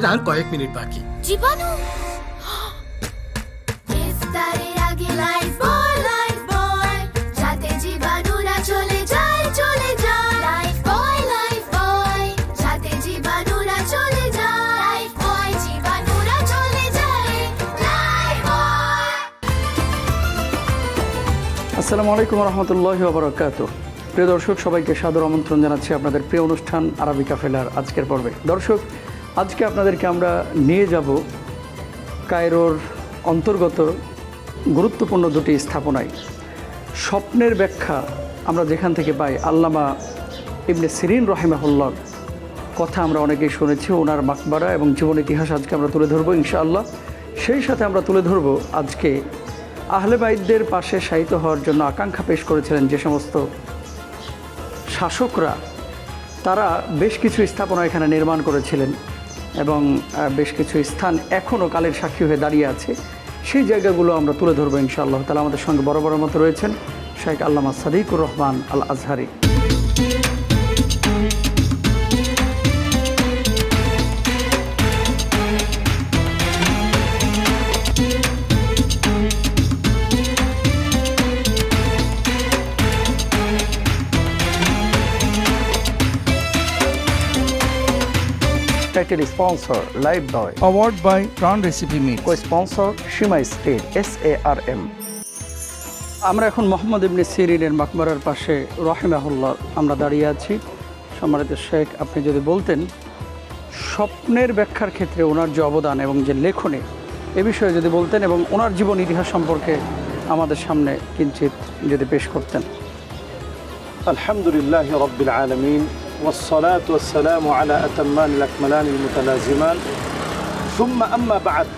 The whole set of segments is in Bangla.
ইফতারের আর কয়েক মিনিট বাকি। জীবাণু ইফতারের আগে লাইফবয় লাইফবয়, যাতে জীবাণুরা চলে যায় চলে যায়। লাইফবয় যাতে জীবাণুরা চলে যায়। লাইফবয় জীবাণুরা চলে যায়। লাইফবয়। আসসালামু আলাইকুম ওয়া রাহমাতুল্লাহি ওয়া বারাকাতুহু। প্রিয় দর্শক, সবাইকে সাদর আমন্ত্রণ জানাচ্ছি আপনাদের প্রিয় অনুষ্ঠান আরবি কাফেলার আজকের পর্বে। দর্শক, আজকে আপনাদেরকে আমরা নিয়ে যাব কায়রোর অন্তর্গত গুরুত্বপূর্ণ দুটি স্থাপনায়। স্বপ্নের ব্যাখ্যা আমরা যেখান থেকে পাই, আল্লামা ইবনে সিরিন রাহিমাহুল্লাহর কথা আমরা অনেকেই শুনেছি। ওনার মাকবারা এবং জীবন ইতিহাস আজকে আমরা তুলে ধরবো ইনশাআল্লাহ। সেই সাথে আমরা তুলে ধরব আজকে আহলে বাইতদের পাশে শায়িত হওয়ার জন্য আকাঙ্ক্ষা পেশ করেছিলেন যে সমস্ত শাসকরা, তারা বেশ কিছু স্থাপনা এখানে নির্মাণ করেছিলেন এবং বেশ কিছু স্থান এখনও কালের সাক্ষী হয়ে দাঁড়িয়ে আছে। সেই জায়গাগুলো আমরা তুলে ধরবো ইনশাআল্লাহ তাআলা। আমাদের সঙ্গে বরাবরের মতো রয়েছেন শেখ আল্লামা সাদিকুর রহমান আল Azhari. Title sponsor Lifebuoy. Award by Prawn Recipe Meat. Co-sponsor Shima State SARM. আমরা এখন মোহাম্মদ ইবনে সিরিনের মাকবারার পাশে রাহিমাহুল্লাহ আমরা দাঁড়িয়ে আছি। সম্মানিত শেখ, আপনি যদি বলতেন স্বপ্নের ব্যাখ্যার ক্ষেত্রে ওনার যে অবদান এবং যে লেখনে, এ বিষয়ে যদি বলতেন এবং ওনার জীবন ইতিহাস সম্পর্কে আমাদের সামনে কিঞ্চিত যদি পেশ করতেন। আলহামদুলিল্লাহ রাব্বিল আলামিন والصلاة والسلام على أتمان الأكملان المتلازمان ثم أما بعد।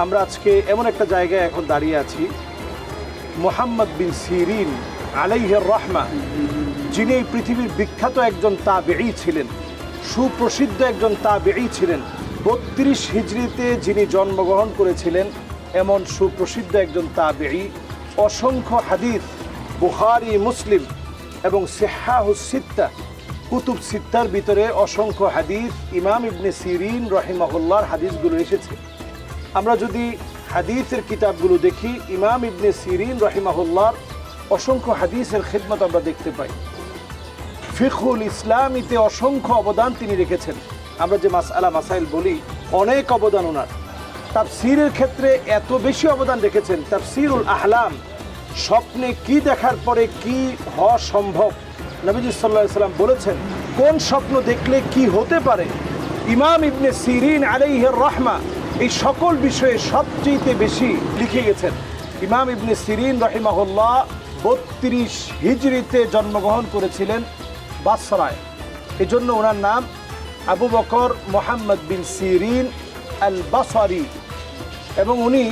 আমরা আজকে এমন একটা জায়গায় এখন দাঁড়িয়ে আছি, মুহাম্মদ বিন সিরিন আলাইহির রাহমা, যিনি এই পৃথিবীর বিখ্যাত একজন তাবেঈ ছিলেন, সুপ্রসিদ্ধ একজন তাবেঈ ছিলেন। 32 হিজরিতে যিনি জন্মগ্রহণ করেছিলেন এমন সুপ্রসিদ্ধ একজন তাবেঈ। অসংখ্য হাদিস বুখারী, মুসলিম এবং সিহহাহুস সিত্তা, কুতুব সিত্তার ভিতরে অসংখ্য হাদিস ইমাম ইবনে সিরিন রাহিমাহুল্লাহর হাদিসগুলো এসেছে। আমরা যদি হাদিসের কিতাবগুলো দেখি, ইমাম ইবনে সিরিন রাহিমাহুল্লাহর অসংখ্য হাদিসের খিদমত আমরা দেখতে পাই। ফিকহুল ইসলামিতে অসংখ্য অবদান তিনি রেখেছেন। আমরা যে মাসআলা মাসাইল বলি, অনেক অবদান ওনার। তাফসীরের ক্ষেত্রে এত বেশি অবদান রেখেছেন। তাফসীরুল আহলাম, স্বপ্নে কি দেখার পরে কি হওয়া সম্ভব, নবীজি সাল্লাল্লাহু আলাইহি ওয়াসাল্লাম বলেছেন কোন স্বপ্ন দেখলে কি হতে পারে। ইমাম ইবনে সিরিন আলাইহির রাহমা এই সকল বিষয়ে সবচেয়ে বেশি লিখে গেছেন। ইমাম ইবনে সিরিন রাহিমাহুল্লাহ 32 হিজরিতে জন্মগ্রহণ করেছিলেন বাসরায়। এজন্য ওনার নাম আবু বকর মুহাম্মদ বিন সিরিন আল বাসরি, এবং উনি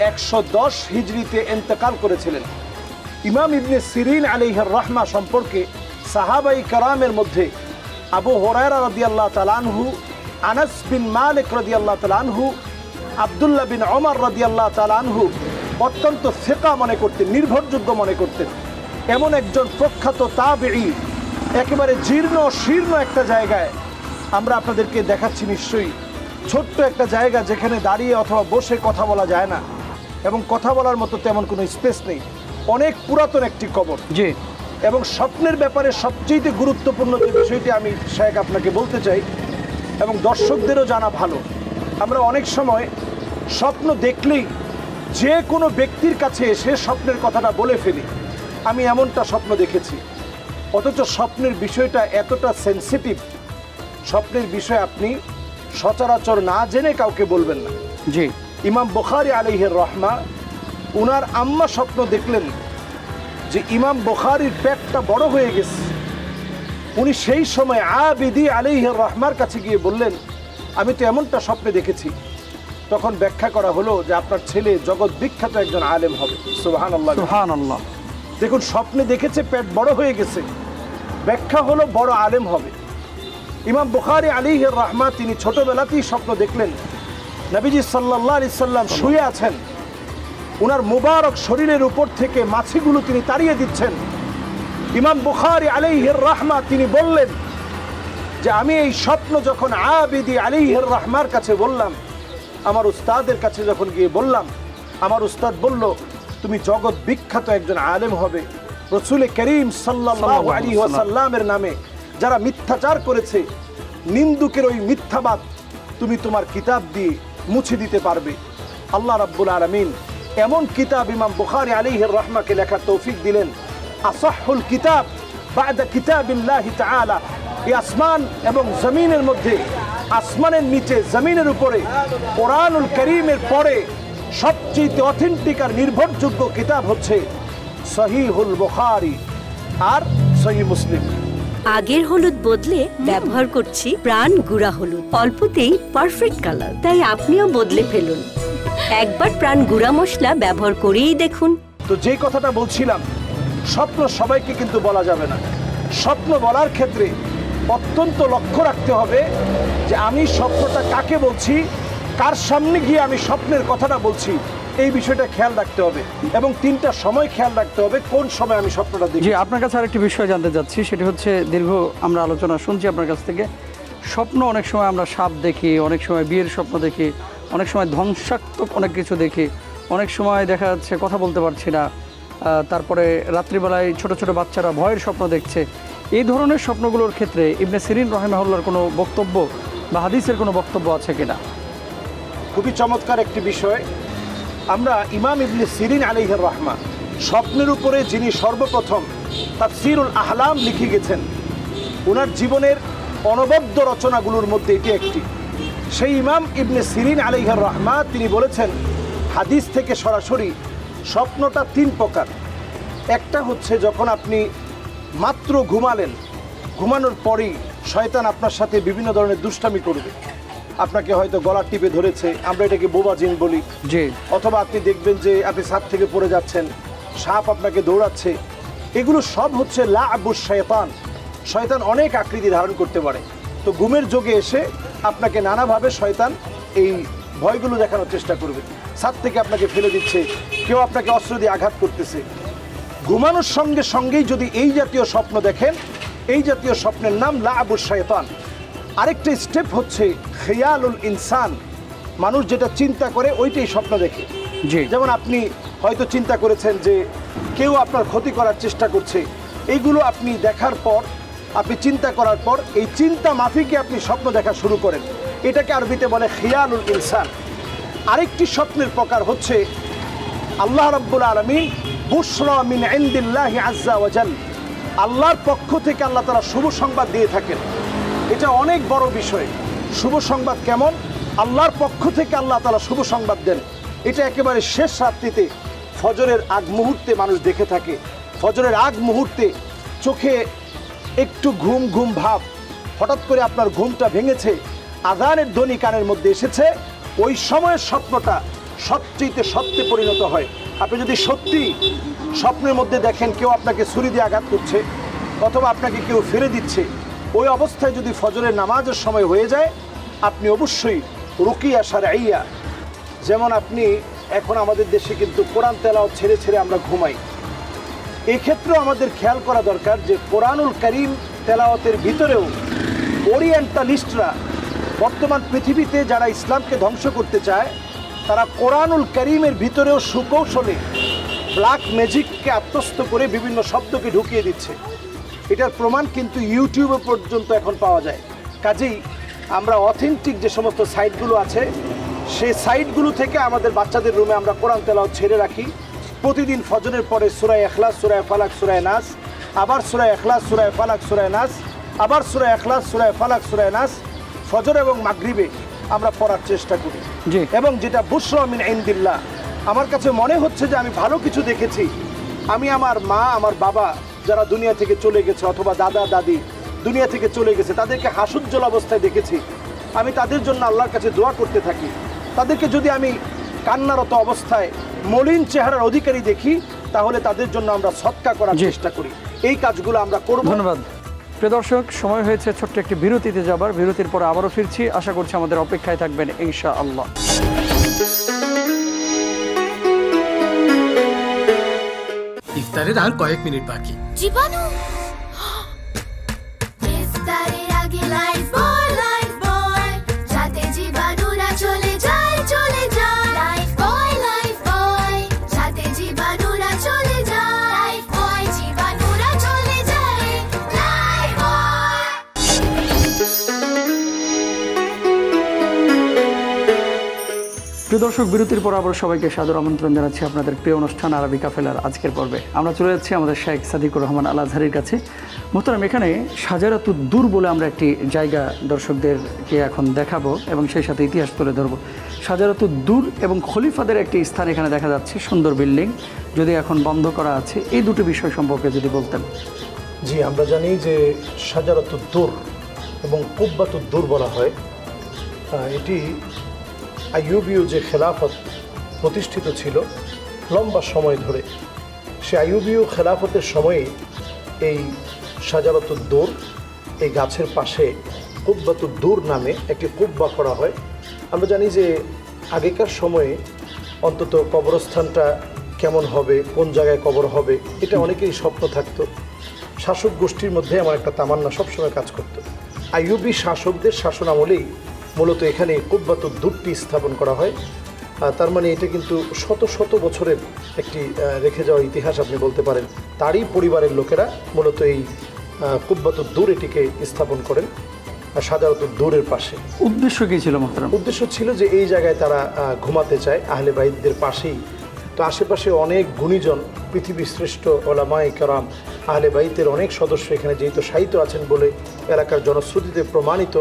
110 হিজরিতে ইন্তেকাল করেছিলেন। ইমাম ইবনে সিরিন আলাইহির রাহমা সম্পর্কে সাহাবাই কারামের মধ্যে আবু হুরায়রা রাদিয়াল্লাহু তাআলা আনহু, আনাস বিন মালিক রাদিয়াল্লাহু তাআলা আনহু, আব্দুল্লাহ বিন ওমর রাদিয়াল্লাহু তাআলা আনহু অত্যন্ত সিকা মনে করতেন, নির্ভরযোগ্য মনে করতেন। এমন একজন প্রখ্যাত তাবেঈ একেবারে জীর্ণ শীর্ণ একটা জায়গায় আমরা আপনাদেরকে দেখাচ্ছি। নিশ্চয়ই ছোট্ট একটা জায়গা, যেখানে দাঁড়িয়ে অথবা বসে কথা বলা যায় না এবং কথা বলার মতো তেমন কোনো স্পেস নেই। অনেক পুরাতন একটি কবর। জি। এবং স্বপ্নের ব্যাপারে সবচেয়ে গুরুত্বপূর্ণ যে বিষয়টি আমি শেখ আপনাকে বলতে চাই এবং দর্শকদেরও জানা ভালো, আমরা অনেক সময় স্বপ্ন দেখলেই যে কোনো ব্যক্তির কাছে এসে স্বপ্নের কথাটা বলে ফেলি, আমি এমনটা স্বপ্ন দেখেছি। অথচ স্বপ্নের বিষয়টা এতটা সেন্সিটিভ, স্বপ্নের বিষয় আপনি সচরাচর না জেনে কাউকে বলবেন না। জি। ইমাম বুখারী আলাইহির রাহমা, উনার আম্মা স্বপ্ন দেখলেন যে ইমাম বুখারীর পেটটা বড় হয়ে গেছে। উনি সেই সময় আবিদি আলাইহির রাহমার কাছে গিয়ে বললেন, আমি তো এমনটা স্বপ্নে দেখেছি। তখন ব্যাখ্যা করা হলো যে আপনার ছেলে জগৎ বিখ্যাত একজন আলেম হবে। সুবহানাল্লাহ, সুবহানাল্লাহ। দেখুন, স্বপ্নে দেখেছে পেট বড় হয়ে গেছে, ব্যাখ্যা হলো বড় আলেম হবে। ইমাম বুখারী আলাইহির রাহমা তিনি ছোটবেলাতেই স্বপ্ন দেখলেন নবীজি সাল্লাল্লাহু আলাইহি সাল্লাম শুয়ে আছেন, উনার মুবারক শরীরের উপর থেকে মাছিগুলো তিনি তাড়িয়ে দিচ্ছেন। ইমাম বুখারী আলাইহির রাহমা তিনি বললেন যে যে আমি এই স্বপ্ন যখন আবিদি আলাইহির রহমার কাছে বললাম, আমার উস্তাদের কাছে যখন গিয়ে বললাম, আমার উস্তাদ বলল তুমি জগৎ বিখ্যাত একজন আলেম হবে। রসুল করিম সাল্লাল্লাহু আলাইহি ওয়াসাল্লামের নামে যারা মিথ্যাচার করেছে, নিন্দুকের ওই মিথ্যাবাদ তুমি তোমার কিতাব দিয়ে মুছে দিতে পারবে। আল্লাহ রাব্বুল আলামিন এমন কিতাব ইমাম বুখারী আলাইহির রহমাকে লেখার তৌফিক দিলেন, আসাহুল কিতাব বা'দা কিতাবিল্লাহি তাআলা। এই আসমান এবং জমিনের মধ্যে, আসমানের নিচে জমিনের উপরে কোরআনুল কারীমের পরে সবচেয়ে অথেন্টিক আর নির্ভরযোগ্য কিতাব হচ্ছে সহিহুল বুখারী আর সহিহ মুসলিম। আগের হলুদ বদলে ব্যবহার করছি প্রাণ গুঁড়া হলুদ, অল্পতেই পারফেক্ট কালার। তাই আপনিও বদলে ফেলুন, একবার প্রাণ গুঁড়া মশলা ব্যবহার করেই দেখুন। তো যে কথাটা বলছিলাম, স্বপ্ন সবাইকে কিন্তু বলা যাবে না। স্বপ্ন বলার ক্ষেত্রে অত্যন্ত লক্ষ্য রাখতে হবে যে আমি স্বপ্নটা কাকে বলছি, কার সামনে গিয়ে আমি স্বপ্নের কথাটা বলছি, এই বিষয়টা খেয়াল রাখতে হবে এবং 3টা সময় খেয়াল রাখতে হবে কোন সময় আমি স্বপ্নটা দেখি। জি, আপনার কাছে আরেকটি বিষয় জানতে চাচ্ছি, সেটি হচ্ছে দীর্ঘ আমরা আলোচনা শুনছি আপনার কাছ থেকে। স্বপ্ন অনেক সময় আমরা সাপ দেখি, অনেক সময় বিয়ের স্বপ্ন দেখি, অনেক সময় ধ্বংসাত্মক অনেক কিছু দেখি, অনেক সময় দেখা যাচ্ছে কথা বলতে পারছি না, তারপরে রাত্রিবেলায় ছোট ছোট বাচ্চারা ভয়ের স্বপ্ন দেখছে। এই ধরনের স্বপ্নগুলোর ক্ষেত্রে ইবনে সিরিন রাহিমাহুল্লাহর কোনো বক্তব্য বা হাদিসের কোনো বক্তব্য আছে কিনা? খুবই চমৎকার একটি বিষয়। আমরা ইমাম ইবনে সিরিন আলাইহির রহমা, স্বপ্নের উপরে যিনি সর্বপ্রথম তাফসীরুল আহলাম লিখে গেছেন, ওনার জীবনের অনবদ্য রচনাগুলোর মধ্যে এটি একটি। সেই ইমাম ইবনে সিরিন আলাইহির রহমা তিনি বলেছেন, হাদিস থেকে সরাসরি স্বপ্নটা 3 প্রকার। একটা হচ্ছে যখন আপনি মাত্র ঘুমালেন, ঘুমানোর পরেই শয়তান আপনার সাথে বিভিন্ন ধরনের দুষ্টামি করবে। আপনাকে হয়তো গলা টিপে ধরেছে, আমরা এটাকে বোবা জিন বলি। জি। অথবা আপনি দেখবেন যে আপনি ছাদ থেকে পড়ে যাচ্ছেন, সাপ আপনাকে দৌড়াচ্ছে। এগুলো সব হচ্ছে লা'বুশ শয়তান। শয়তান অনেক আকৃতি ধারণ করতে পারে। তো ঘুমের যোগে এসে আপনাকে নানাভাবে শয়তান এই ভয়গুলো দেখানোর চেষ্টা করবে। ছাদ থেকে আপনাকে ফেলে দিচ্ছে, কেউ আপনাকে অস্ত্র দিয়ে আঘাত করতেছে। ঘুমানোর সঙ্গে সঙ্গেই যদি এই জাতীয় স্বপ্ন দেখেন, এই জাতীয় স্বপ্নের নাম লা'বুশ শয়তান। আরেকটা স্টেপ হচ্ছে খেয়ালুল ইনসান, মানুষ যেটা চিন্তা করে ওইটাই স্বপ্ন দেখে। যেমন আপনি হয়তো চিন্তা করেছেন যে কেউ আপনার ক্ষতি করার চেষ্টা করছে, এইগুলো আপনি দেখার পর, আপনি চিন্তা করার পর এই চিন্তা মাফিকে আপনি স্বপ্ন দেখা শুরু করেন, এটাকে আরবিতে বলে খেয়ালুল ইনসান। আরেকটি স্বপ্নের প্রকার হচ্ছে আল্লাহ রাব্বুল আলামিন বুশরা মিন ইনদিল্লাহি আযজা ওয়া জাল, আল্লাহর পক্ষ থেকে আল্লাহ তাআলা শুভ সংবাদ দিয়ে থাকেন। এটা অনেক বড় বিষয়। শুভ সংবাদ কেমন? আল্লাহর পক্ষ থেকে আল্লাহ তাআলা শুভ সংবাদ দেন। এটা একেবারে শেষ রাত্রিতে ফজরের আগ মুহূর্তে মানুষ দেখে থাকে। ফজরের আগ মুহূর্তে চোখে একটু ঘুম ঘুম ভাব, হঠাৎ করে আপনার ঘুমটা ভেঙেছে, আযানের ধ্বনি কানের মধ্যে এসেছে, ওই সময়ের স্বপ্নটা সবচেয়ে সত্যে পরিণত হয়। আপনি যদি সত্যি স্বপ্নের মধ্যে দেখেন কেউ আপনাকে ছুরি দিয়ে আঘাত করছে অথবা আপনাকে কেউ ফেলে দিচ্ছে, ওই অবস্থায় যদি ফজরের নামাজের সময় হয়ে যায়, আপনি অবশ্যই রুকিয়া শারঈয়া, যেমন আপনি এখন আমাদের দেশে কিন্তু কোরআন তেলাওয়াত ছেড়ে ছেড়ে আমরা ঘুমাই। এই ক্ষেত্রেও আমাদের খেয়াল করা দরকার যে কোরআনুল কারীম তেলাওয়াতের ভিতরেও ওরিয়েন্টালিস্টরা, বর্তমান পৃথিবীতে যারা ইসলামকে ধ্বংস করতে চায়, তারা কোরআনুল কারীমের ভিতরেও সুকৌশলে ব্ল্যাক ম্যাজিককে আত্মস্থ করে বিভিন্ন শব্দকে ঢুকিয়ে দিচ্ছে। এটার প্রমাণ কিন্তু ইউটিউবে পর্যন্ত এখন পাওয়া যায়। কাজেই আমরা অথেন্টিক যে সমস্ত সাইটগুলো আছে, সেই সাইটগুলো থেকে আমাদের বাচ্চাদের রুমে আমরা কোরআন তেলাওয়াত ছেড়ে রাখি। প্রতিদিন ফজরের পরে সূরা ইখলাস, সূরা ফালাক, সূরা নাস, আবার সূরা ইখলাস, সূরা ফালাক, সূরা নাস, আবার সূরা ইখলাস, সূরা ফালাক, সূরা নাস ফজর এবং মাগরিবে আমরা পড়ার চেষ্টা করি। এবং যেটা বুশরা মিন ইনদিল্লাহ, আমার কাছে মনে হচ্ছে যে আমি ভালো কিছু দেখেছি। আমি আমার মা, আমার বাবা যারা দুনিয়া থেকে চলে গেছে অথবা দাদা দাদি দুনিয়া থেকে চলে গেছে, তাদেরকে হাসুজ্জ্বল অবস্থায় দেখেছি। আমি তাদের জন্য আল্লাহর কাছে দোয়া করতে থাকি। তাদেরকে যদি আমি কান্নারত অবস্থায় মলিন চেহারার অধিকারী দেখি, তাহলে তাদের জন্য আমরা সদকা করার চেষ্টা করি। এই কাজগুলো আমরা করব। ধন্যবাদ। প্রিয় দর্শক, সময় হয়েছে ছোট্ট একটি বিরতিতে যাবার। বিরতির পরে আবারও ফিরছি, আশা করছি আমাদের অপেক্ষায় থাকবেন ইনশাআল্লাহ। ইফতারের আর কয়েক মিনিট বাকি। জীবাণু ইফতারের আগে লাইফ প্রিয় দর্শক, বিরতির পর আবার সবাইকে সাদর আমন্ত্রণ জানাচ্ছি আপনাদের প্রিয় অনুষ্ঠান আরবি কাফেলার আজকের পর্বে। আমরা চলে যাচ্ছি আমাদের শেখ সাদিকুর রহমান আল আজহারির কাছে। মোহতারাম, এখানে শাজারাতুদ্দুর বলে আমরা একটি জায়গা দর্শকদেরকে এখন দেখাবো এবং সেই সাথে ইতিহাস তুলে ধরবো। শাজারাতুদ্দুর এবং খলিফাদের একটি স্থান এখানে দেখা যাচ্ছে, সুন্দর বিল্ডিং, যদি এখন বন্ধ করা আছে। এই দুটো বিষয় সম্পর্কে যদি বলতেন। জি, আমরা জানি যে শাজারাতুদ্দুর এবং কুব্বাতুদ্দুর বলা হয়। এটি আইয়ুবীয় যে খেলাফত প্রতিষ্ঠিত ছিল লম্বা সময় ধরে, সে আইয়ুবীয় খেলাফতের সময়ে এই শাজারাতুদ্দুর, এই গাছের পাশে কুব্বাতুদ্দুর নামে একটি কুব্বা করা হয়। আমরা জানি যে আগেকার সময়ে অন্তত কবরস্থানটা কেমন হবে, কোন জায়গায় কবর হবে, এটা অনেকেরই স্বপ্ন থাকতো। শাসক গোষ্ঠীর মধ্যে এমন একটা তামান্না সবসময় কাজ করত। আইয়ুবী শাসকদের শাসন আমলেই মূলত এখানে কুব্বাতুদ্দুরটি স্থাপন করা হয়। তার মানে এটা কিন্তু শত শত বছরের একটি রেখে যাওয়া ইতিহাস আপনি বলতে পারেন। তারই পরিবারের লোকেরা মূলত এই কুব্বাতুদ্দুর এটিকে স্থাপন করেন শাজারাতুদ্দুরের পাশে। উদ্দেশ্য কী ছিল মোহতারাম? উদ্দেশ্য ছিল যে এই জায়গায় তারা ঘুমাতে চায়, আহলে বাইতদের পাশেই। তো আশেপাশে অনেক গুণীজন, পৃথিবীর শ্রেষ্ঠ ওলামায়ে কেরাম, আহলে বাইতের অনেক সদস্য এখানে যেহেতু শায়িত আছেন বলে এলাকার জনশ্রুতিতে প্রমাণিত।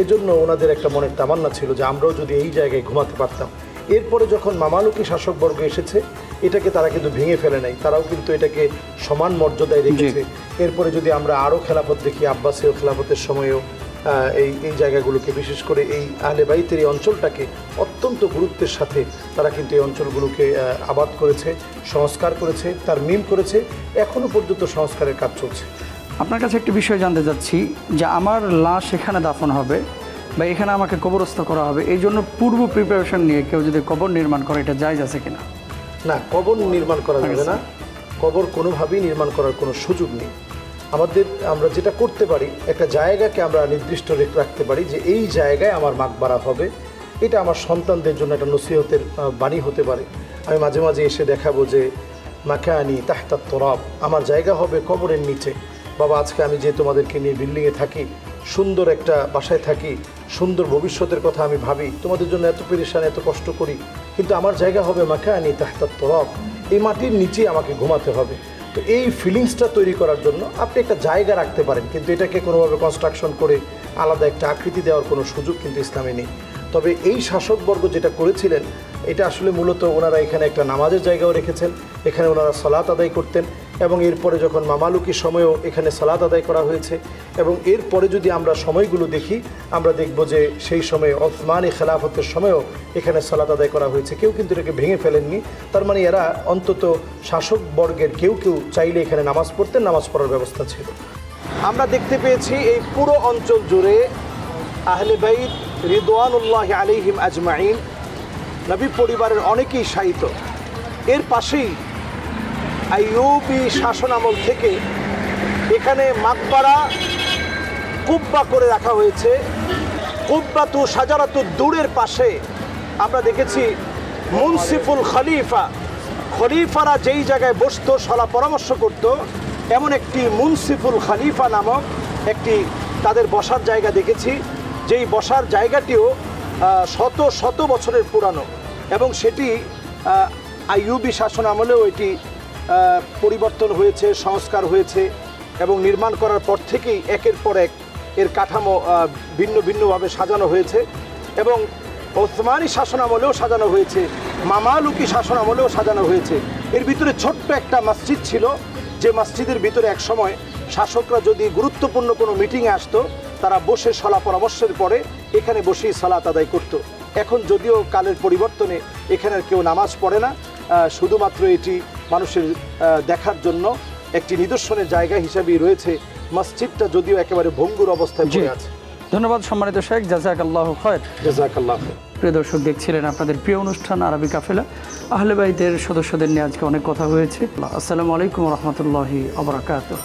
এজন্য ওনাদের একটা মনের তামান্না ছিল যে আমরাও যদি এই জায়গায় ঘুমাতে পারতাম। এরপরে যখন মামালুকি শাসকবর্গ এসেছে, এটাকে তারা কিন্তু ভেঙে ফেলে নাই, তারাও কিন্তু এটাকে সমান মর্যাদায় রেখেছে। এরপরে যদি আমরা আরও খেলাফত দেখি, আব্বাসীয় খেলাফতের সময়েও এই জায়গাগুলোকে, বিশেষ করে এই আহলে বাইতের এই অঞ্চলটাকে অত্যন্ত গুরুত্বের সাথে তারা কিন্তু এই অঞ্চলগুলোকে আবাদ করেছে, সংস্কার করেছে, তার মিল করেছে। এখনও পর্যন্ত সংস্কারের কাজ চলছে। আপনার কাছে একটি বিষয় জানতে চাচ্ছি যে আমার লাশ এখানে দাফন হবে বা এখানে আমাকে কবরস্থ করা হবে, এই জন্য পূর্ব প্রিপারেশন নিয়ে কেউ যদি কবর নির্মাণ করে, এটা জায়েজ আছে কিনা? না, কবর নির্মাণ করা যাবে না। কবর কোনোভাবেই নির্মাণ করার কোনো সুযোগ নেই। আমরা যেটা করতে পারি, একটা জায়গাকে আমরা নির্দিষ্ট রাখতে পারি যে এই জায়গায় আমার মাকবারা হবে। এটা আমার সন্তানদের জন্য একটা নসিহতের বাণী হতে পারে। আমি মাঝে মাঝে এসে দেখাবো যে মাকানি তাহতাত তুরাব, আমার জায়গা হবে কবরের নিচে। বাবা, আজকে আমি যে তোমাদেরকে নিয়ে বিল্ডিংয়ে থাকি, সুন্দর একটা বাসায় থাকি, সুন্দর ভবিষ্যতের কথা আমি ভাবি, তোমাদের জন্য এত পেরেশান, এত কষ্ট করি, কিন্তু আমার জায়গা হবে মাকানি তাহতাত তুরাব, এই মাটির নিচে আমাকে ঘুমাতে হবে। তো এই ফিলিংসটা তৈরি করার জন্য আপনি একটা জায়গা রাখতে পারেন, কিন্তু এটাকে কোনোভাবে কনস্ট্রাকশন করে আলাদা একটা আকৃতি দেওয়ার কোনো সুযোগ কিন্তু ইসলামে নেই। তবে এই শাসকবর্গ যেটা করেছিলেন, এটা আসলে মূলত ওনারা এখানে একটা নামাজের জায়গাও রেখেছেন, এখানে ওনারা সালাত আদায় করতেন। এবং এরপরে যখন মামালুকি সময়েও এখানে সালাত আদায় করা হয়েছে। এবং এরপরে যদি আমরা সময়গুলো দেখি, আমরা দেখব যে সেই সময়ে ওসমানী খেলাফতের সময়েও এখানে সালাত আদায় করা হয়েছে। কেউ কিন্তু এটাকে ভেঙে ফেলেননি। তার মানে এরা অন্তত শাসকবর্গের কেউ চাইলে এখানে নামাজ পড়তেন, নামাজ পড়ার ব্যবস্থা ছিল। আমরা দেখতে পেয়েছি এই পুরো অঞ্চল জুড়ে আহলে বাইত রিদওয়ানুল্লাহ আলাইহিম আজমাইন, নবী পরিবারের অনেকেই শায়িত। এর পাশেই আইয়ুবী শাসন আমল থেকে এখানে মাকবারা কুব্বা করে রাখা হয়েছে। কুব্বাতু শাজারাতুদ্দুরের পাশে আমরা দেখেছি মুনসিফুল খলিফারা যেই জায়গায় বসতো, সলা পরামর্শ করত, এমন একটি মুনসিফুল খলিফা নামক একটি তাদের বসার জায়গা দেখেছি, যেই বসার জায়গাটিও শত শত বছরের পুরানো। এবং সেটি আইয়ুবী শাসন আমলেও এটি পরিবর্তন হয়েছে, সংস্কার হয়েছে এবং নির্মাণ করার পর থেকেই একের পর এক এর কাঠামো ভিন্ন ভিন্নভাবে সাজানো হয়েছে। এবং ওসমানী শাসন আমলেও সাজানো হয়েছে, মামালুকি শাসন আমলেও সাজানো হয়েছে। এর ভিতরে ছোট্ট একটা মসজিদ ছিল, যে মসজিদের ভিতরে এক সময় শাসকরা যদি গুরুত্বপূর্ণ কোনো মিটিংয়ে আসতো, তারা বসে সলা পরামর্শের পরে এখানে বসেই সালাত আদায় করত। এখন যদিও কালের পরিবর্তনে এখানে কেউ নামাজ পড়ে না, শুধুমাত্র এটি মানুষের দেখার জন্য একটি নিদর্শনের জায়গা হিসাবেই রয়েছে। মসজিদটা যদিও একেবারে ভঙ্গুর অবস্থায় পড়ে আছে। ধন্যবাদ সম্মানিত শেখ, জাযাকাল্লাহু খায়র। জাযাকাল্লাহ খায়র। প্রিয় দর্শক, দেখছিলেন আপনাদের প্রিয় অনুষ্ঠান আরবি কাফেলা। আহলে বাইতের সদস্যদের নিয়ে আজকে অনেক কথা হয়েছে। আসসালামু আলাইকুম ওয়া রাহমাতুল্লাহি ওয়া বারাকাতুহু।